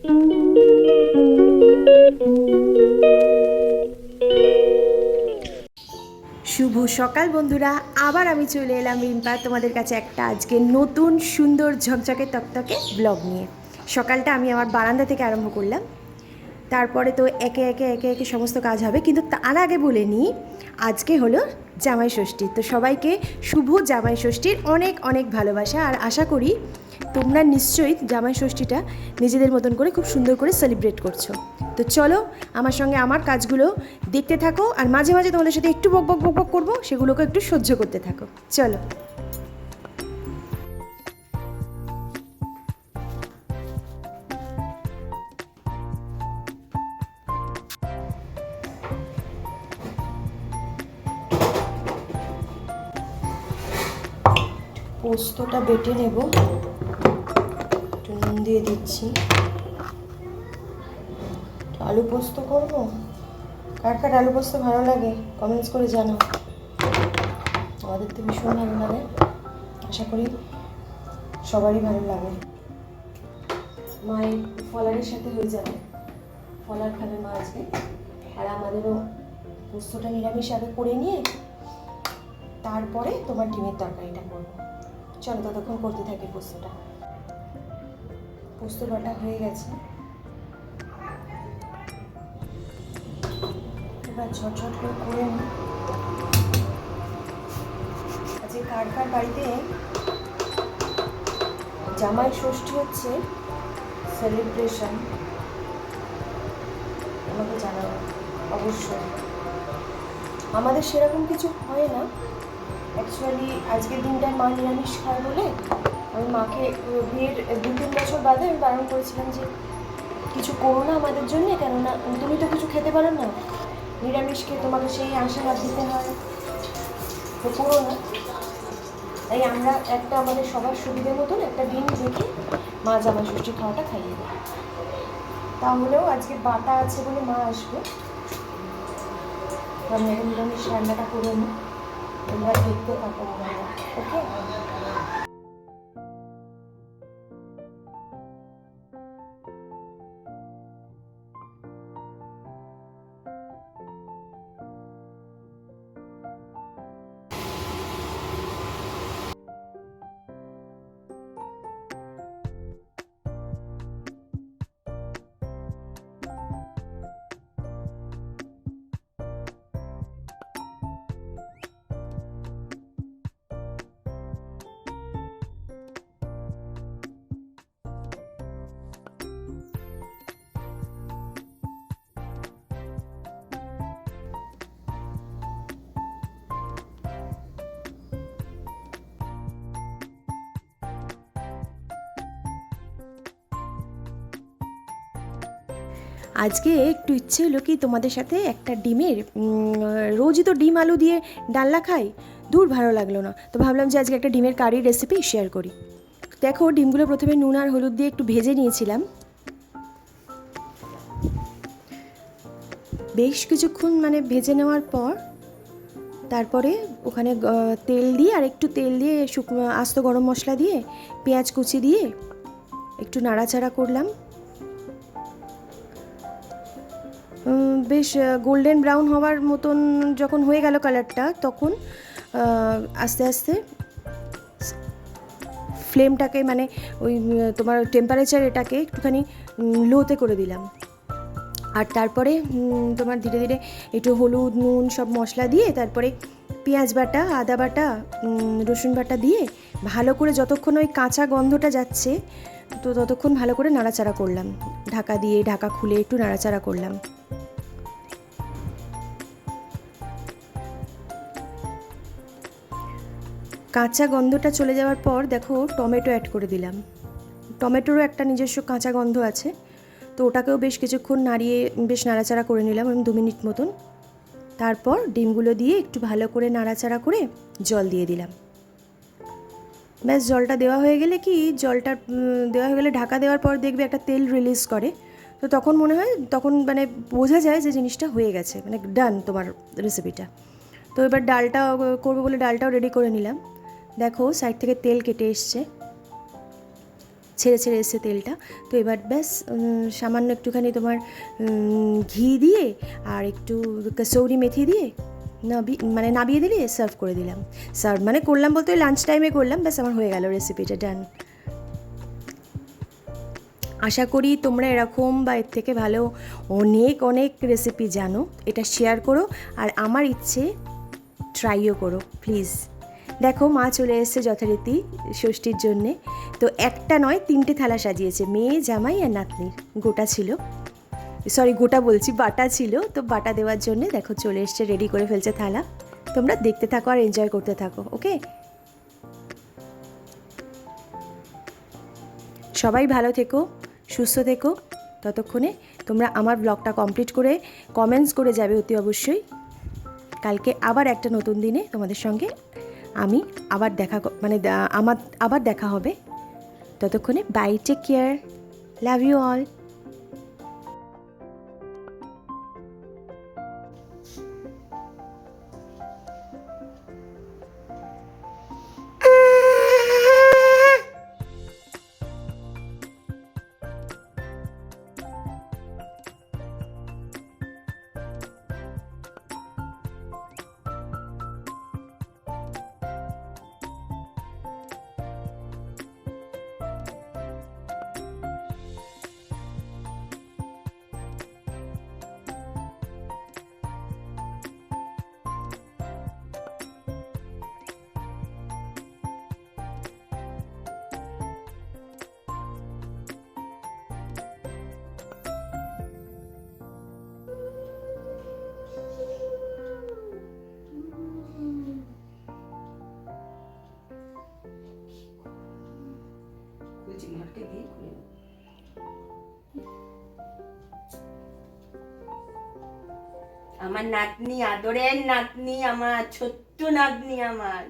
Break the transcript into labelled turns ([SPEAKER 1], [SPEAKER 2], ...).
[SPEAKER 1] শুভ সকাল বন্ধুরা, আবার আমি চলে এলাম রিম্পা তোমাদের কাছে একটা আজকে নতুন সুন্দর ঝকঝকে তকতকে ব্লগ নিয়ে। সকালটা আমি আমার বারান্দা থেকে আরম্ভ করলাম, তারপরে তো একে একে একে একে সমস্ত কাজ হবে, কিন্তু তার আগে বলে নিই আজকে হলো জামাই ষষ্ঠী। তো সবাইকে শুভ জামাই ষষ্ঠীর অনেক অনেক ভালোবাসা, আর আশা করি তোমরা নিশ্চয়ই জামাই ষষ্ঠীটা নিজেদের মতন করে খুব সুন্দর করে সেলিব্রেট করছো। তো চলো আমার সঙ্গে আমার কাজগুলো দেখতে থাকো, আর মাঝে মাঝে তোমাদের সাথে একটু বক বক বক বক করবো, সেগুলোকে একটু সহ্য করতে থাকো। চলো। পোস্তটা বেটে নেব, একটু নুন দিয়ে দিচ্ছি। আলু পোস্ত করবো, কার কার আলু পোস্ত ভালো লাগে কমেন্টস করে জানাও। আমাদের তো ভীষণ ভালো লাগে, আশা করি সবারই ভালো লাগে। মায়ের ফলারের সাথে হয়ে যাবে, ফলার খাবে মা আজকে, আর আমাদেরও পোস্তটা নিরামিষ আগে করে নিয়ে তারপরে তোমার ডিমের তরকারিটা করবো। চলো ততক্ষণ করতে থাকি পোস্তটা। পোস্ত বাটা হয়ে গেছে, এবার ঝটঝট করে নিই। আজকে কার কার বাড়িতে জামাই ষষ্ঠী হচ্ছে সেলিব্রেশন আমাকে জানাবো অবশ্যই। আমাদের সেরকম কিছু হয় না অ্যাকচুয়ালি। আজকের দিনটায় মা নিরামিষ খায় বলে আমি মাকে বিয়ের 2-3 বছর বাদে আমি বারণ করেছিলাম যে কিছু করো না আমাদের জন্য, কেননা তুমি তো কিছু খেতে পারো না, নিরামিষকে তোমাকে সেই আশীর্বাদ দিতে হয়, তো করো না। তাই আমরা একটা আমাদের সবার সুবিধে মতন একটা দিন দেখে মা জামাই ষষ্ঠী খাওয়াটা খাইয়ে দেয়। তাহলেও আজকে বাটা আছে বলে মা আসবে, আমি এখন নিরামিষ রান্নাটা করে নিই, তোমরা দেখতে থাকো। ওকে। আজকে একটু ইচ্ছে হলো কি তোমাদের সাথে একটা ডিমের, রোজই তো ডিম আলু দিয়ে ডালনা খাই, দূর ভালো লাগলো না, তো ভাবলাম যে আজকে একটা ডিমের কারির রেসিপি শেয়ার করি। দেখো ডিমগুলো প্রথমে নুন আর হলুদ দিয়ে একটু ভেজে নিয়েছিলাম, বেশ কিছুক্ষণ মানে ভেজে নেওয়ার পর তারপরে ওখানে তেল দিয়ে, আর একটু তেল দিয়ে শুকনো আস্ত গরম মশলা দিয়ে পেঁয়াজ কুচি দিয়ে একটু নাড়াচাড়া করলাম। বেশ গোল্ডেন ব্রাউন হওয়ার মতন যখন হয়ে গেল কালারটা, তখন আস্তে আস্তে ফ্লেমটাকে মানে ওই তোমার টেম্পারেচার এটাকে একটুখানি লোতে করে দিলাম। আর তারপরে তোমার ধীরে ধীরে একটু হলুদ নুন সব মশলা দিয়ে তারপরে পেঁয়াজ বাটা, আদা বাটা, রসুন বাটা দিয়ে ভালো করে যতক্ষণ ওই কাঁচা গন্ধটা যাচ্ছে তো ততক্ষণ ভালো করে নাড়াচাড়া করলাম, ঢাকা দিয়ে ঢাকা খুলে একটু নাড়াচাড়া করলাম। কাঁচা গন্ধটা চলে যাওয়ার পর দেখো টমেটো অ্যাড করে দিলাম। টমেটোরও একটা নিজস্ব কাঁচা গন্ধ আছে, তো ওটাকেও বেশ কিছুক্ষণ নাড়িয়ে বেশ নাড়াচাড়া করে নিলাম, 2 মিনিট মতন। তারপর ডিমগুলো দিয়ে একটু ভালো করে নাড়াচাড়া করে জল দিয়ে দিলাম। ব্যাস জলটা দেওয়া হয়ে গেলে কি, জলটা দেওয়া হয়ে গেলে ঢাকা দেওয়ার পর দেখবে একটা তেল রিলিজ করে, তো তখন মনে হয়, তখন মানে বোঝা যায় যে জিনিসটা হয়ে গেছে, মানে ডান তোমার রেসিপিটা। তো এবার ডালটা করবো বলে ডালটাও রেডি করে নিলাম। দেখো সাইড থেকে তেল কেটে এসছে, ছেড়ে ছেড়ে এসছে তেলটা। তো এবার ব্যাস সামান্য একটুখানি তোমার ঘি দিয়ে আর একটু কসৌরি মেথি দিয়ে নাবিয়ে দিলে সার্ভ করে দিলাম। সার্ভ মানে করলাম বলতে ওই লাঞ্চ টাইমে করলাম, ব্যাস আমার হয়ে গেল রেসিপিটা ডান। আশা করি তোমরা এরকম বা এর থেকে ভালো অনেক অনেক রেসিপি জানো, এটা শেয়ার করো আর আমার ইচ্ছে ট্রাইও করো প্লিজ। দেখো মা চলে এসেছে যথারীতি ষষ্ঠীর জন্যে। তো একটা নয় 3টে থালা সাজিয়েছে, মেয়ে জামাই আর নাতনির। গোটা ছিল, সরি গোটা বলছি, বাটা ছিল। তো বাটা দেওয়ার জন্যে দেখো চলে এসছে, রেডি করে ফেলছে থালা। তোমরা দেখতে থাকো আর এনজয় করতে থাকো, ওকে? সবাই ভালো থেকো, সুস্থ থেকো। ততক্ষণে তোমরা আমার ব্লগটা কমপ্লিট করে কমেন্টস করে যাবে অতি অবশ্যই। কালকে আবার একটা নতুন দিনে তোমাদের সঙ্গে আমি আবার আবার দেখা হবে। ততক্ষণে bye, take care, love you all.
[SPEAKER 2] আমার নাতনি, আদরের নাতনি, আমার ছোট্ট নাতনি আমার।